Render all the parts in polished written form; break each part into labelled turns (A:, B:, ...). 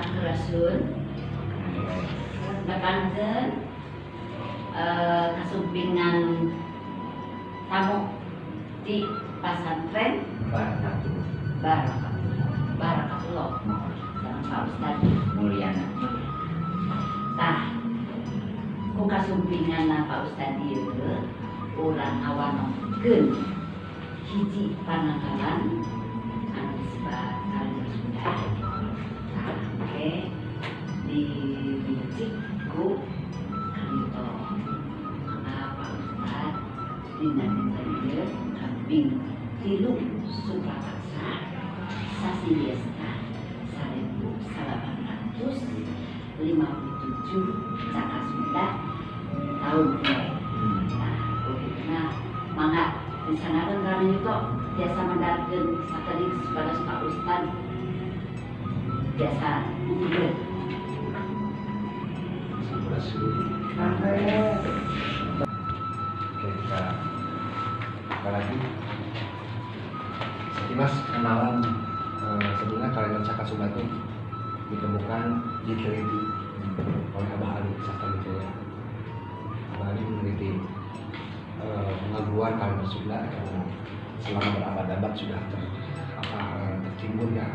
A: sampurasun nekankeun kasumpingan tamu di pesantren Barakatullah sama Pak Ustadz Mulyana. Tah ku kasumpingan Pak Ustadz ieu urang awanokeun hiji pananggalan anu disebut kalender Sunda. Tah oke dibicik ku kanto Pak Ustadz dina ieu kambing 3 Suprakasa sasiesta 1857 Caka Sunda tahun kue. Nah, kulitna mangga disanakeun kami itu biasa mendarkeun sakedik kepada Pak Ustad biasa mungkin.
B: Oke, kita lagi sekilas kenalan. Sebenarnya kalender Caka Sunda itu ditemukan diteliti oleh Abah Ali Sastrawijaya. Abah Ali meneliti pengaguan kalender Sunda yang selama berabad-abad sudah tertimbun ya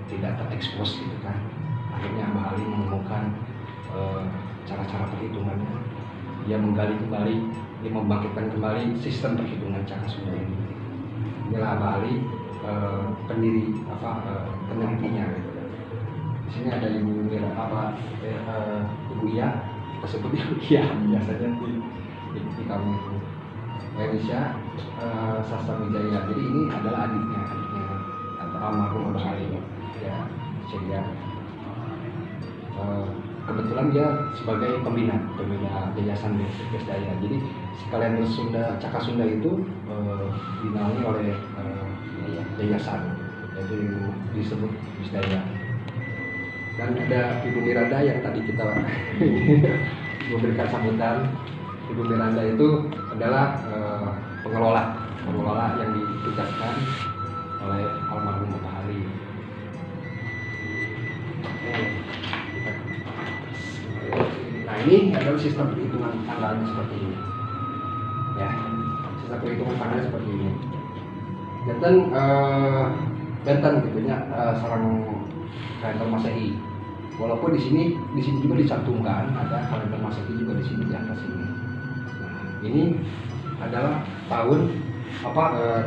B: tidak terekspos gitu kan. Akhirnya Abah Ali menemukan cara-cara perhitungannya. Dia menggali kembali, dia membangkitkan kembali sistem perhitungan Caka Sunda ini. Inilah Abah Ali pendiri penelitinya gitu. Di sini ada Ibu Iya, kita sebut Ibu Iya biasanya di kami itu Indonesia Sastrawijaya. Jadi ini adalah adiknya atau almarhum Abah Ali ya. Sehingga kebetulan dia sebagai pembina Yayasan Besdaya. Jadi kalender Sunda Caka Sunda itu dinaungi oleh yayasan, yaitu disebut Besdaya. Dan ada Ibu Miranda yang tadi kita memberikan sambutan. Ibu Miranda itu adalah pengelola yang ditugaskan oleh almarhum Abah Ali. Nah, ini adalah sistem perhitungan tanggalnya seperti ini. Ya, sistem perhitungan tanggalnya seperti ini. Benten gitunya sarang kalender Masehi. Walaupun di sini juga dicantumkan ada kalender Masehi juga di sini di atas ini. Nah, ini adalah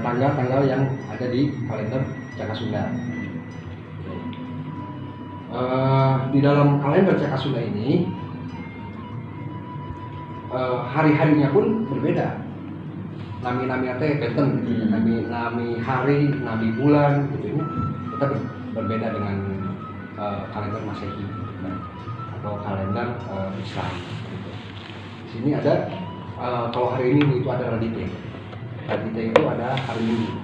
B: tanggal-tanggal yang ada di kalender Caka Sunda. Di dalam kalender Caka Sunda ini hari-harinya pun berbeda. Nami-nami teh benten gitu. Nami hari, nami bulan gitu ya. Kita berbeda dengan kalender Masehi gitu, atau kalender Islam gitu. Di sini ada kalau hari ini itu ada Radite. Radite itu ada hari Minggu.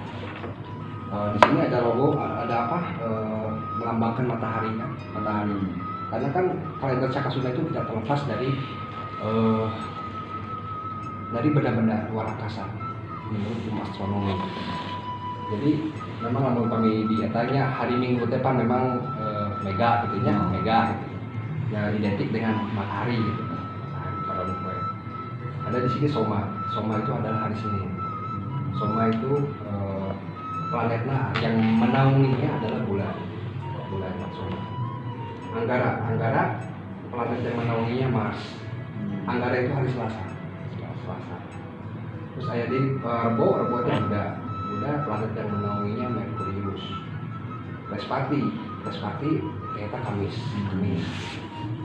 B: Di sini ada logo, melambangkan matahari kan, matahari. Karena kan kalender Caka Sunda itu tidak terlepas dari benda-benda luar angkasa menurut ilmu astronomi. Jadi memang lamun kami dietanya hari Minggu teh pan memang mega gitu nya, mega gitu. Ya identik dengan matahari gitu. Matahari pada umumnya. Ada di sini Soma. Soma itu adalah hari Senin. Soma itu planetnya yang menaunginya adalah bulan Soma. Anggara planet yang menaunginya Mars. Anggara itu hari Selasa. Terus ada di Rebo itu Buddha planet yang menaunginya Merkurius. Respati ternyata Kamis.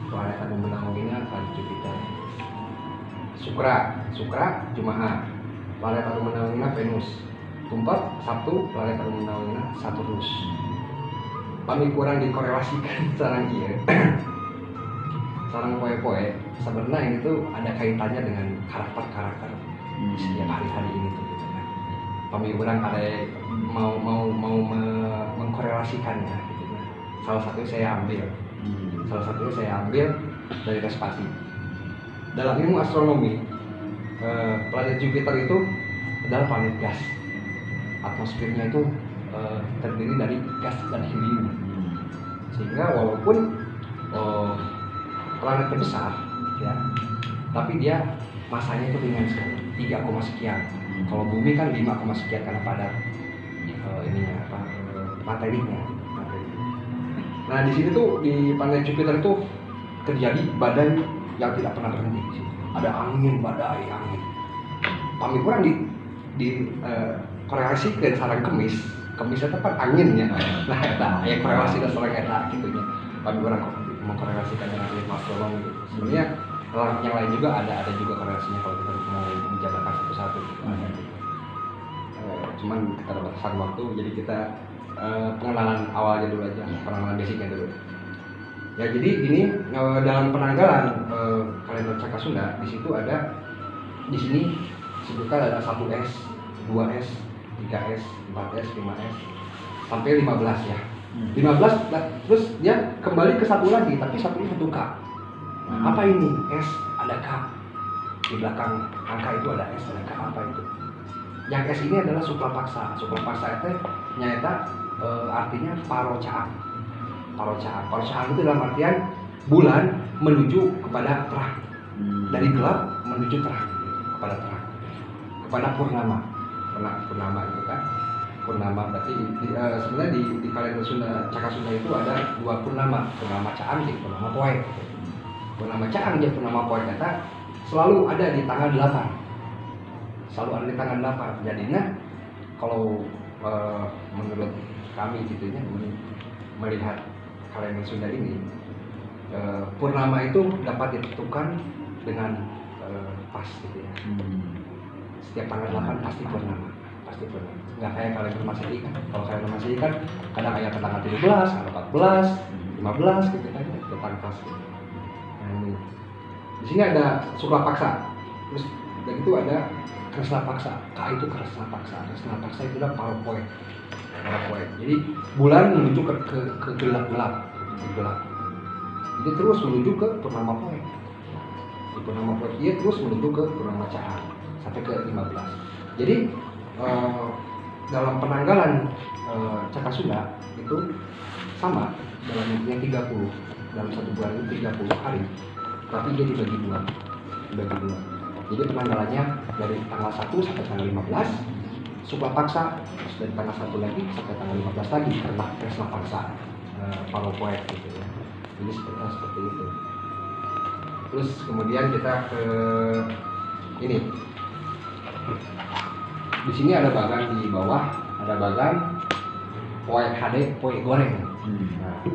B: Planet yang menaunginya planet Jupiter. Sukra Jumaat, planet yang menaunginya Venus. Tumpat Sabtu, planet yang menaunginya Saturnus. Kami kurang dikorelasikan sarang ieu. Sarang poe-poe sebenarnya ini tuh ada kaitannya dengan karakter setiap hari-hari ini tuh gitu kan. Kami kurang ada mau mengkorelasikannya gitu kan. Salah satunya saya ambil dari Respati. Dalam ilmu astronomi, planet Jupiter itu adalah planet gas. Atmosfernya itu terdiri dari gas dan helium. Sehingga walaupun planet terbesar ya, tapi dia masanya itu ringan sekali, 3, sekian. Kalau bumi kan 5, sekian karena padat materinya. Nah di sini tuh di planet Jupiter itu terjadi badai yang tidak pernah berhenti. Ada angin, badai, angin. Pamit kurang di korelasi ke sarang kemis itu kan anginnya. Nah eta ya korelasi dan sarang eta gitu nya. Pamit kurang mengkorelasikan dengan ilmu astronomi gitu. Sebenarnya yang lain juga ada juga korelasinya kalau kita mau menjabarkan satu-satu gitu. Cuman kita batasan waktu, jadi kita pengenalan awalnya dulu aja, pengenalan basicnya dulu. Ya jadi ini dalam penanggalan kalender Caka Sunda di situ ada, di sini sebutkan ada 1S, 2S, 3S, 4S, 5S sampai 15 ya. 15 terus dia kembali ke satu lagi, tapi satunya satu K. Apa ini? S, ada K. Di belakang angka itu ada S, ada K, apa itu? Yang S ini adalah suklapaksa. Suklapaksa itu nyata artinya parocaang. Parocaang itu dalam artian bulan menuju kepada terang. Dari gelap menuju terang, kepada terang. Kepada purnama. Purnama itu kan. Purnama berarti sebenarnya di kalender Sunda, Caka Sunda itu ada 2 purnama. Purnama Caang dan purnama Poek. Purnama Caang dan purnama Poek kata selalu ada di tanggal 8. Selalu ada di tanggal 8. Jadinya kalau menurut kami gitu ya, melihat kalender Sunda ini, purnama itu dapat ditentukan dengan pas gitu ya. Setiap tanggal 8 pasti purnama. Nggak kayak kalender Masehi kan. Kalau kalender Masehi kan kadang ayat ke tanggal 13, tanggal 14, 15 gitu kan, itu pas gitu. Nah ini di sini ada suklapaksa, terus dan itu ada kresnapaksa. K itu kresnapaksa itu adalah paropoek. Jadi bulan menuju ke gelap. Jadi terus menuju ke purnama poek. Di purnama poek dia terus menuju ke purnama Caang sampai ke 15. Jadi dalam penanggalan Caka Sunda itu sama dalam yang 30, dalam satu bulan itu 30 hari, tapi dia dibagi dua. Jadi penanggalannya dari tanggal 1 sampai tanggal 15 suklapaksa, terus dari tanggal 1 lagi sampai tanggal 15 lagi karena kresnapaksa paropoek gitu ya. Jadi seperti itu. Terus kemudian kita ke ini. Di sini ada bagan di bawah, ada bagan poek HD, poek goreng. Nah,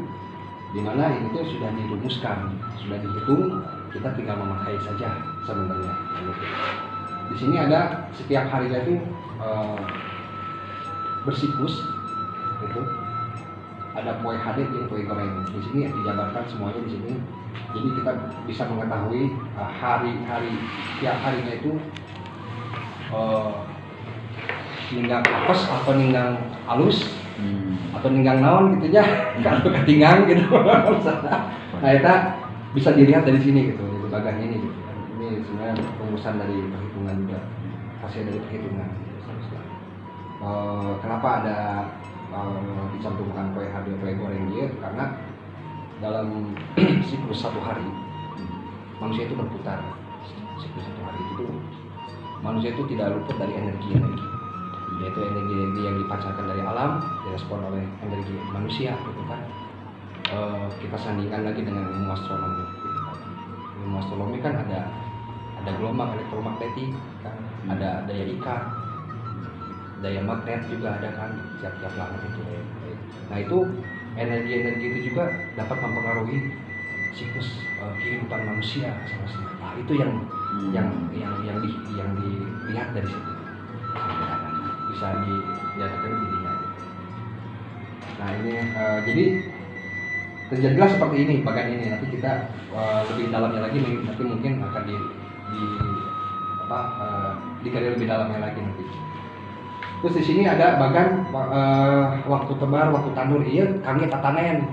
B: di mana ini tuh sudah dirumuskan, sudah dihitung, kita tinggal memakai saja sebenarnya. Di sini ada setiap harinya itu bersiklus, gitu. Ada poek HD dan poek goreng. Di sini dijabarkan semuanya di sini. Jadi kita bisa mengetahui hari-hari tiap harinya itu ninggang apes atau ninggang halus atau ninggang naon gitu ya, kalau ketinggang gitu. Nah itu bisa dilihat dari sini gitu, di bagian ini gitu. Ini sebenarnya rumusan dari perhitungan juga, hasil dari perhitungan. Kenapa ada dicantumkan poek HD poek goreng dia? Karena dalam siklus satu hari manusia itu berputar. Siklus satu hari itu manusia itu tidak luput dari energi, yaitu energi yang dipancarkan dari alam direspon oleh energi manusia gitu kan. Kita sandingkan lagi dengan ilmu astronomi gitu kan. Ilmu astronomi kan ada gelombang elektromagnetik kan, ada daya ikat, daya magnet juga ada kan, tiap planet itu. Nah itu energi itu juga dapat mempengaruhi siklus kehidupan manusia sama-sama. Nah itu yang dilihat dari situ. Bisa dinyatakan dirinya. Nah ini jadi terjadilah seperti ini bagian ini. Nanti kita lebih dalamnya lagi, nanti mungkin akan digali lebih dalamnya lagi nanti. Terus di sini ada bagian waktu tebar, waktu tandur. Iya, kangge tatanen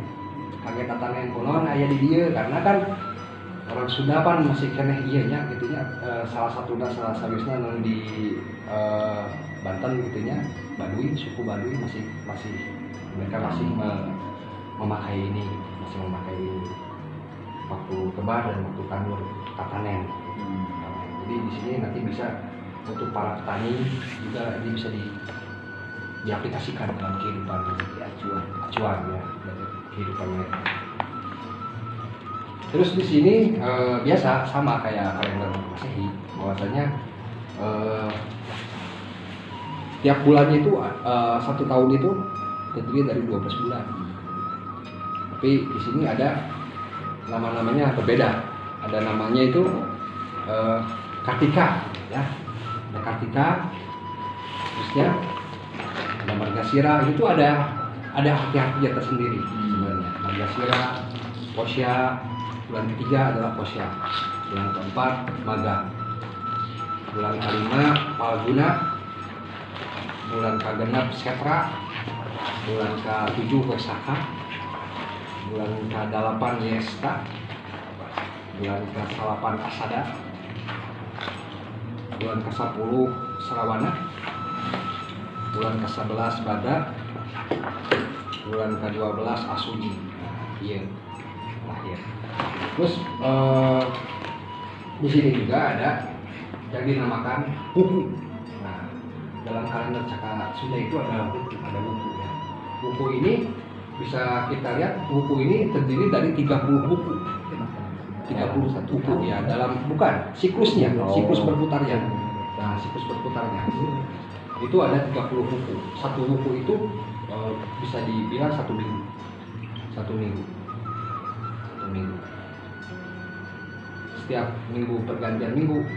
B: kunaon aya di dieu, karena kan orang Sunda kan masih keneh ieu nya gitu nya, salah sawisna nu di Banten gitu nya, Baduy, suku Baduy masih mereka masih memakai ini, masih memakai ini waktu tebar dan waktu tandur panen. Jadi di sini nanti bisa untuk para petani juga ini bisa diaplikasikan dalam kehidupan acuan ya dari kehidupan mereka. Terus di sini biasa sama kayak kalender Masehi, bahwasanya tiap bulannya itu satu tahun itu terdiri dari 12 bulan. Tapi di sini ada nama-namanya berbeda. Ada namanya itu Kartika, ya. Ada Kartika, terusnya ada Margasira. Itu ada arti-artinya tersendiri sebenarnya. Margasira, Posya, bulan ketiga adalah Posya, bulan keempat Maga, bulan kelima Palguna, bulan kegenap Setra, bulan ke-7 Wesaka, bulan ke-8 Yesta, bulan ke-8 Asada, bulan ke-10 Srawana, bulan ke-11 Bada, bulan ke-12 Asuji. Iya, lahir. Terus di sini juga ada yang dinamakan buku. Nah, dalam kalender Caka Sunda itu ada buku ya. Buku ini bisa kita lihat, buku ini terdiri dari 30 buku. 31 buku ya, dalam bukan siklusnya, siklus berputarnya. Nah, siklus berputarnya itu ada 30 buku. Satu buku itu bisa dibilang satu minggu. Setiap minggu pergantian minggu,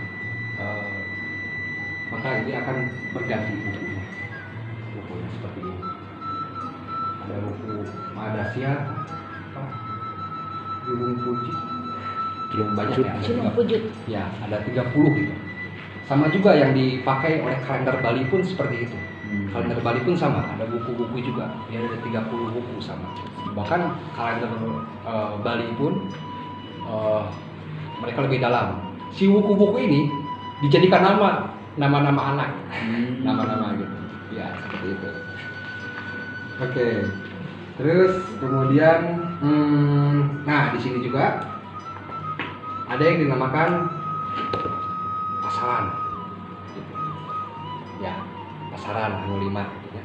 B: maka ini akan berganti bukunya seperti ini. Ada buku Madasya, Julung Puji, banyak ya, ada 30 gitu. Sama juga yang dipakai oleh kalender Bali pun seperti itu. Kalender Bali pun sama, ada buku-buku juga, ya ada 30 buku sama. Bahkan kalender Bali pun mereka lebih dalam. Si buku-buku ini dijadikan nama-nama anak, nama-nama gitu. Ya seperti itu. Oke. Terus kemudian, nah di sini juga ada yang dinamakan pasaran. Gitu. Ya, pasaran anu 5. Ya.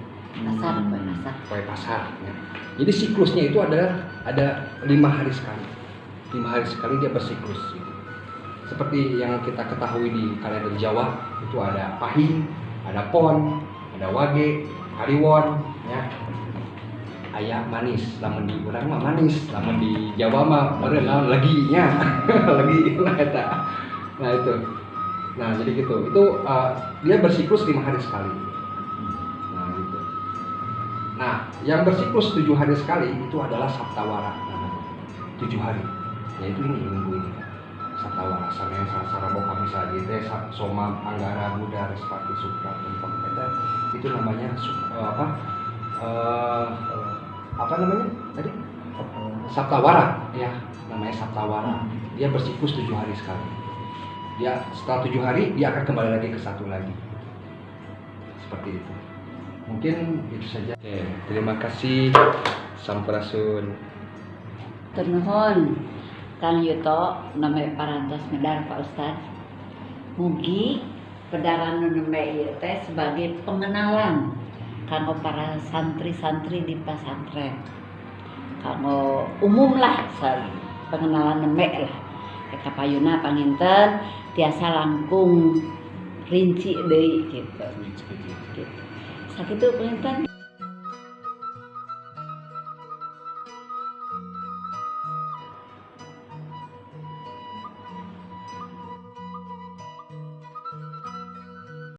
B: Kue pasar. Ya. Jadi siklusnya itu ada 5 hari sekali. 5 hari sekali dia bersiklus. Gitu. Seperti yang kita ketahui di kalender Jawa itu ada Pahing, ada Pon, ada Wage, Kliwon, ya. Ayah manis, lamun di urang mah manis, lamun di Jawa mah meureun leginya. Legi lah eta. Nah itu. Nah, jadi gitu. Itu dia bersiklus 5 hari sekali. Nah, gitu. Nah, yang bersiklus 7 hari sekali itu adalah Saptawara. 7 hari. Yaitu ini minggu ini. Saptawara, Senin, Selasa, Rabu, Kamis, Jumat, Sabtu, Soma, Anggara, Buddha, Respati, Sukra, Tempat. Itu namanya apa namanya tadi? Saptawara, ya, namanya Saptawara. Dia bersiklus 7 hari sekali. Dia setelah 7 hari dia akan kembali lagi ke satu lagi. Seperti itu. Mungkin itu saja. Oke, terima kasih Sampurasun.
A: Turnuhun Kang Yuto name parantos medar Pak Ustad. Mugi pedaran neme ieu teh sebagai pengenalan kanggo para santri-santri di pesantren. Kanggo umum lah pengenalan neme lah. Eka payuna panginten tiasa langkung rinci deui gitu. Sakitu panginten